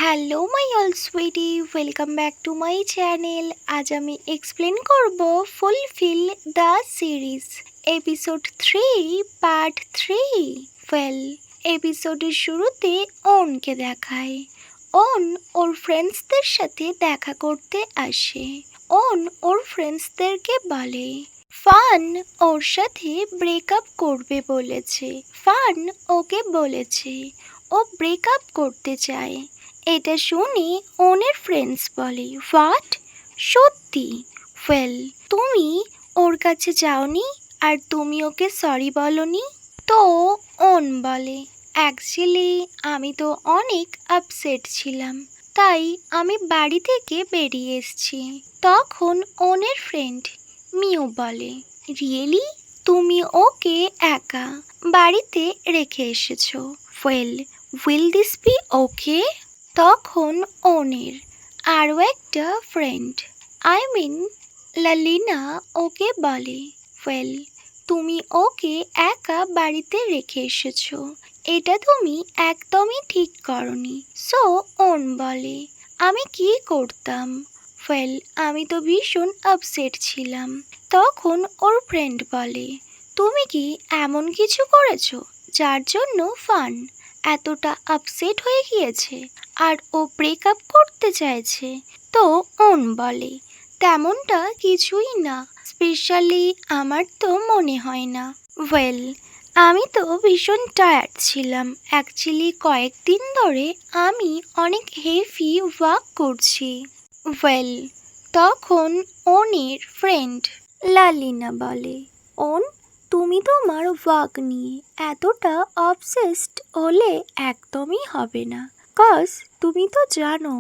Hello my all sweetie, welcome back to my channel. আজ আমি explain করব fulfil the series episode 3 part 3। Well, এপিসোডের শুরুতে ওনকে দেখায়। ওন ওর ফ্রেন্ডসদের সাথে দেখা করতে আসে। ওন ওর ফ্রেন্ডসদেরকে বলে ফান ওর সাথে ব্রেকআপ করবে বলেছে। ফান ওকে বলেছে ও ব্রেকআপ করতে চায়। এটা শুনে ওনের ফ্রেন্ডস বলে হোয়াট, সত্যি? ওয়েল, তুমি ওর কাছে যাওনি আর তুমি ওকে সরি বলনি? তো ওন বলে অ্যাকচুয়ালি আমি তো অনেক আপসেট ছিলাম, তাই আমি বাড়ি থেকে বেরিয়ে এসেছি। তখন ওনের ফ্রেন্ড মিউ বলে রিয়েলি, তুমি ওকে একা বাড়িতে রেখে এসেছো? ওয়েল, উইল দিস বি ওকে? তখন ওনের আরও একটা ফ্রেন্ড লালিনা ওকে বলে ওয়েল, তুমি ওকে একা বাড়িতে রেখে এসেছো, এটা তুমি একদমই ঠিক করনি। সো ওন বলে আমি কি করতাম? ওয়েল, আমি তো ভীষণ আপসেট ছিলাম। তখন ওর ফ্রেন্ড বলে তুমি কি এমন কিছু করেছো যার জন্য ফান এতটা আপসেট হয়ে গিয়েছে আর ও ব্রেকআপ করতে চাইছে? তো ওন বলে তেমনটা কিছুই না, স্পেশালি আমার তো মনে হয় না। ওয়েল, আমি তো ভীষণ টায়ার্ড ছিলাম। অ্যাকচুয়ালি কয়েকদিন ধরে আমি অনেক হেভি ওয়ার্ক করছি। ওয়েল, তখন ওনের ফ্রেন্ড লালিনা বলে ওন, তুমি তোমার ওয়ার্ক নিয়ে এতটা অবসেসড হলে একদমই হবে না। কজ তুমি তো জানো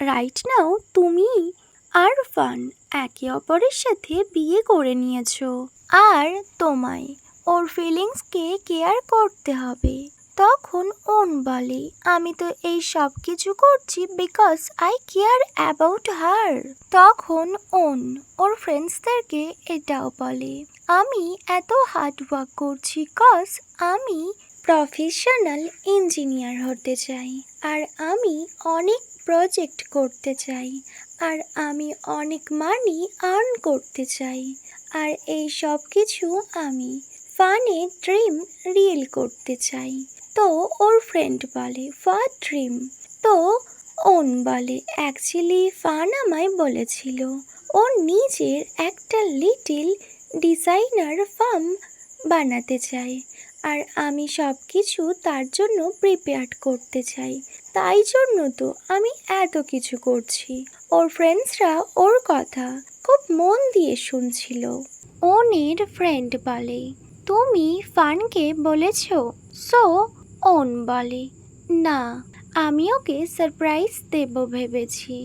রাইট নাও তুমি আর ফান একে অপরের সাথে বিয়ে করে নিয়েছো, আর তোমায় ওর ফিলিংসকে কেয়ার করতে হবে। তখন ওন বলে আমি তো এই সব কিছু করছি because eye care about her. তখন ওন ওর ফ্রেন্ডসদেরকে এটাও বলে আমি এত হার্ড ওয়ার্ক করছি কজ আমি প্রফেশনাল ইঞ্জিনিয়ার হতে চাই, আর আমি অনেক প্রজেক্ট করতে চাই, আর আমি অনেক মানি আর্ন করতে চাই, আর এই সব কিছু আমি ফানে ড্রিম রিয়েল করতে চাই। তো ওর ফ্রেন্ড বলে হোয়াট ড্রিম? তো ওন বলে অ্যাকচুয়ালি ফান আমায় বলেছিল ও নিজের একটা লিটিল ডিজাইনার ফার্ম বানাতে চায়, আর আমি সব কিছু তার জন্য প্রিপেয়ার করতে চাই, তাই জন্য তো আমি এত কিছু করছি। ওর ফ্রেন্ডসরা ওর কথা খুব মন দিয়ে শুনছিল। ওনের ফ্রেন্ড বলে তুমি ফানকে বলেছ? সো ওন বলে না, আমি ওকে সারপ্রাইজ দেব ভেবেছি।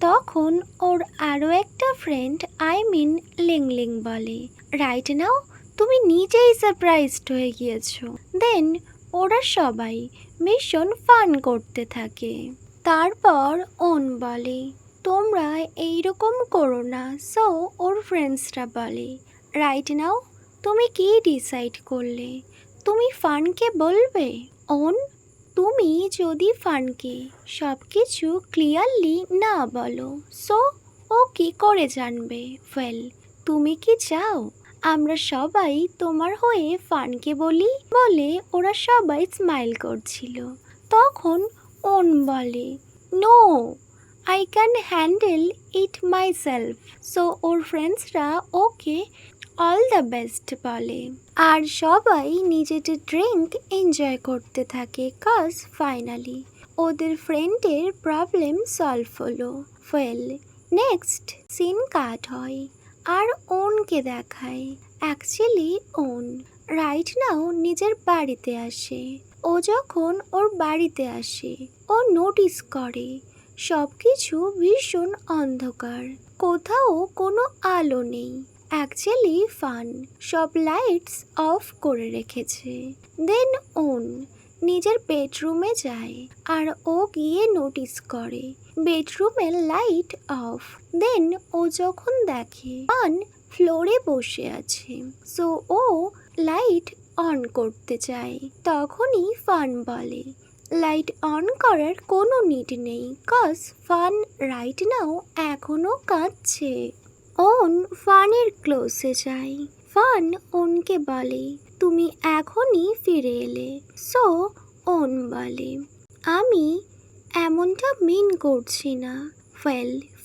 তখন ওর আরও একটা ফ্রেন্ড লিংলিং বলে রাইট নাও তুমি নিজেই সারপ্রাইজড হয়ে গিয়েছো। দেন ওরা সবাই ভীষণ ফান করতে থাকে। তারপর ওন বলে তোমরা এইরকম করো না। সো ওর ফ্রেন্ডসরা বলে রাইট নাও তুমি কি ডিসাইড করলে? তুমি ফানকে বলবে? ওন, তুমি যদি ফানকে সব কিছু ক্লিয়ারলি না বলো, সো ও কি করে জানবে? ওয়েল, তুমি কি চাও আমরা সবাই তোমার হয়ে ফানকে বলি? বলে ওরা সবাই স্মাইল করছিল। তখন ওন বলে no, I can handle it myself. So ওর ফ্রেন্ডসরা ওকে অল দ্য বেস্ট বলে, আর সবাই নিজেদের ড্রিঙ্ক এনজয় করতে থাকে কজ ফাইনালি ওদের ফ্রেন্ডের প্রবলেম সলভ হলো। ওয়েল, নেক্সট সিন কাট হয় আর ওনকে দেখায়। অ্যাকচুয়ালি ওন রাইট নাও নিজের বাড়িতে আসে। ও যখন ওর বাড়িতে আসে ও নোটিস করে সব কিছু ভীষণ অন্ধকার, কোথাও কোনো আলো নেই। অ্যাকচুয়ালি ফান সব লাইটস অফ করে রেখেছে। দেন ওন নিজের বেডরুমে যায় আর ও গিয়ে নোটিস করে বেডরুমের লাইট অফ। দেন ও যখন দেখে ফান ফ্লোরে বসে আছে, সো ও লাইট অন করতে চায়। তখনই ফান বলে লাইট অন করার কোনো নিড নেই, কজ ফান রাইট নাও এখনো কাঁদছে। ওন ফানের ক্লোজে যায়। ফান ওনকে বলে, তুমি এখনই ফিরে এলে। সো ওন বলে, আমি এমনটা মিন করছি না।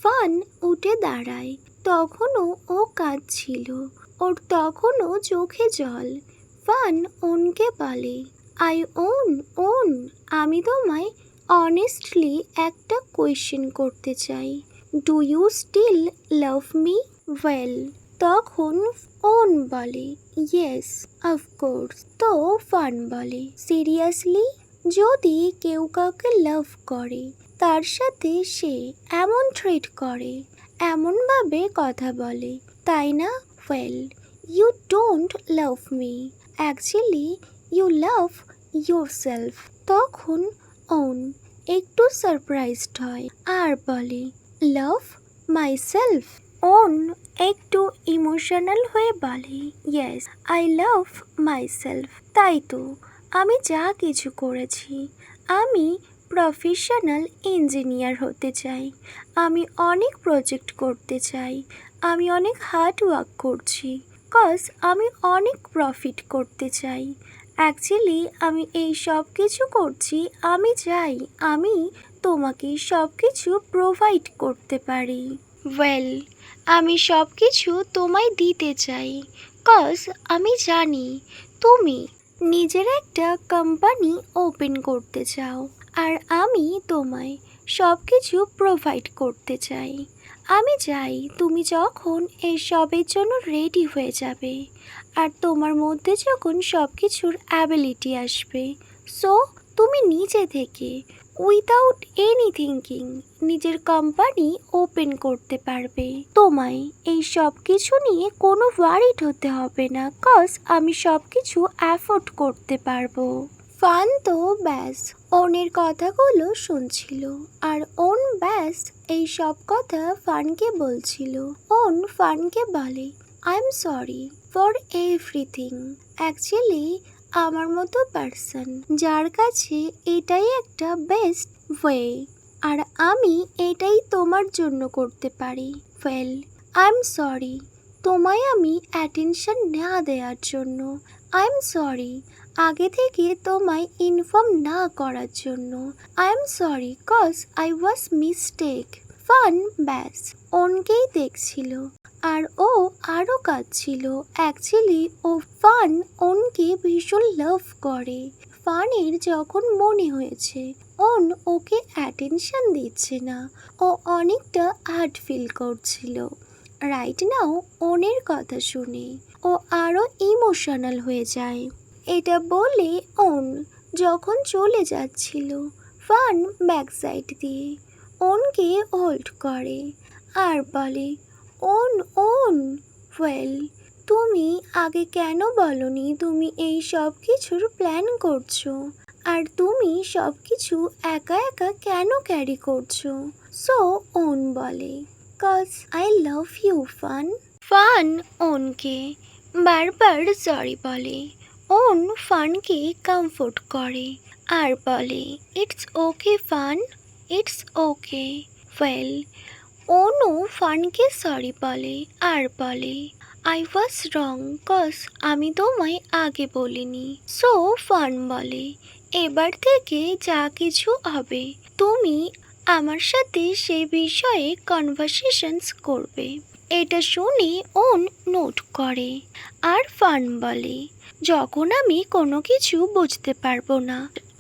ফান উঠে দাঁড়ায়। তখনও ও কাঁদছিল, ওর তখনও চোখে জল। ফান ওনকে বলে, ওন আমি তোমায় অনেস্টলি একটা কোয়েশ্চেন করতে চাই। Do you still love me? তখন ওন বলে, ইয়েস অফকোর্স। তো ফান বলে, সিরিয়াসলি? যদি কেউ কাউকে লাভ করে তার সাথে সে এমন ট্রিট করে, এমনভাবে কথা বলে, তাই না? You don't love me, actually you love yourself. তখন ওন একটু সারপ্রাইজড হয় আর বলে, লাভ মাইসেলফ? ওন একটু ইমোশনাল হয়ে বলে, ইয়েস আই লাভ মাইসেলফ। তাই তো আমি যা কিছু করেছি। আমি প্রফেশনাল ইঞ্জিনিয়ার হতে চাই, আমি অনেক প্রজেক্ট করতে চাই, আমি অনেক হার্ড ওয়ার্ক করছি, কজ আমি অনেক প্রফিট করতে চাই। অ্যাকচুয়ালি আমি এই সব কিছু করছি, আমি চাই আমি তোমাকে সব কিছু প্রোভাইড করতে পারি। আমি সব কিছু তোমায় দিতে চাই, কজ আমি জানি তুমি নিজের একটা কোম্পানি ওপেন করতে চাও, আর আমি তোমায় সব কিছু প্রোভাইড করতে চাই। আমি চাই তুমি যখন এই সবের জন্য রেডি হয়ে যাবে, আর তোমার মধ্যে যখন সব কিছুর অ্যাবিলিটি আসবে, সো তুমি নিজে থেকে উইদাউট এনি থিঙ্কিং নিজের কোম্পানি ওপেন করতে পারবে। তোমায় এই সব কিছু নিয়ে কোনো ওয়ারিড হতে হবে না, কজ আমি সব কিছু অ্যাফোর্ড করতে পারবো। ফান তো ব্যাস ওনের কথাগুলো শুনছিল, আর ওন ব্যাস এই সব কথা ফানকে বলছিল। ওন ফানকে বলে, I am sorry for everything. Actually আমার মতো পার্সন যার কাছে এটাই একটা বেস্ট ওয়ে, আর আমি এটাই তোমার জন্য করতে পারি। আই এম সরি তোমায় আমি অ্যাটেনশন না দেওয়ার জন্য। আই এম সরি আগে থেকে তোমায় ইনফর্ম না করার জন্য। I am sorry cause I was mistake. ফান ব্যাস ওনকেই দেখছিল, আর ও আরও কাঁদছিল। অ্যাকচুয়ালি ও ফান ওনকে ভীষণ লাভ করে। ফানের যখন মনে হয়েছে ওন ওকে অ্যাটেনশন দিচ্ছে না, ও অনেকটা হার্ট ফিল করছিল। রাইট নাও ওনের কথা শুনে ও আরও ইমোশনাল হয়ে যায়। এটা বলে ওন যখন চলে যাচ্ছিল, ফান ব্যাক সাইড দিয়ে ওনকে হোল্ড করে আর বলে, ওন তুমি আগে কেন বলনি তুমি এই সব কিছুর প্ল্যান করছো, আর তুমি সব কিছু একা একা কেন ক্যারি করছো? সো ওন বলে, cause I love you Fan. Fan ওনকে বারবার সরি বলে। ওন ফানকে কমফোর্ট করে আর বলে, it's okay Fan, it's okay. ওনও ফানকে সরি বলে আর বলে, আই ওয়াজ রং কজ আমি তোমায় আগে বলিনি। সো ফান বলে, এবার থেকে যা কিছু হবে তুমি আমার সাথে সেই বিষয়ে কনভারসেশনস করবে। এটা শুনে ওন নোট করে আর ফান বলে, যখন আমি কোনো কিছু বুঝতে পারবো না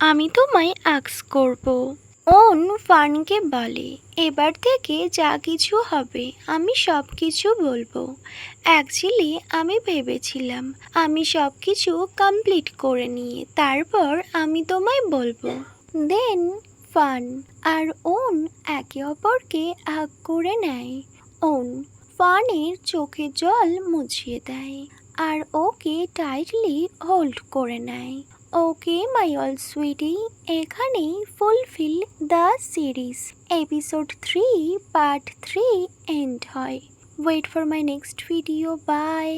আমি তোমায় আস্ক করব। ওন ফানকে বলে, এবার থেকে যা কিছু হবে আমি সব কিছু বলবো। অ্যাকচুয়ালি আমি ভেবেছিলাম আমি সব কিছু কমপ্লিট করে নিয়ে তারপর আমি তোমায় বলবো। দেন ফান আর ওন একে অপরকে হাগ করে নেয়। ওন ফানের চোখে জল মুছিয়ে দেয় আর ওকে টাইটলি হোল্ড করে নেয়। ওকে মাই অল সুইটি, এখানেই fulfil the series episode 3 part 3 end হয়। Wait for my next video. By.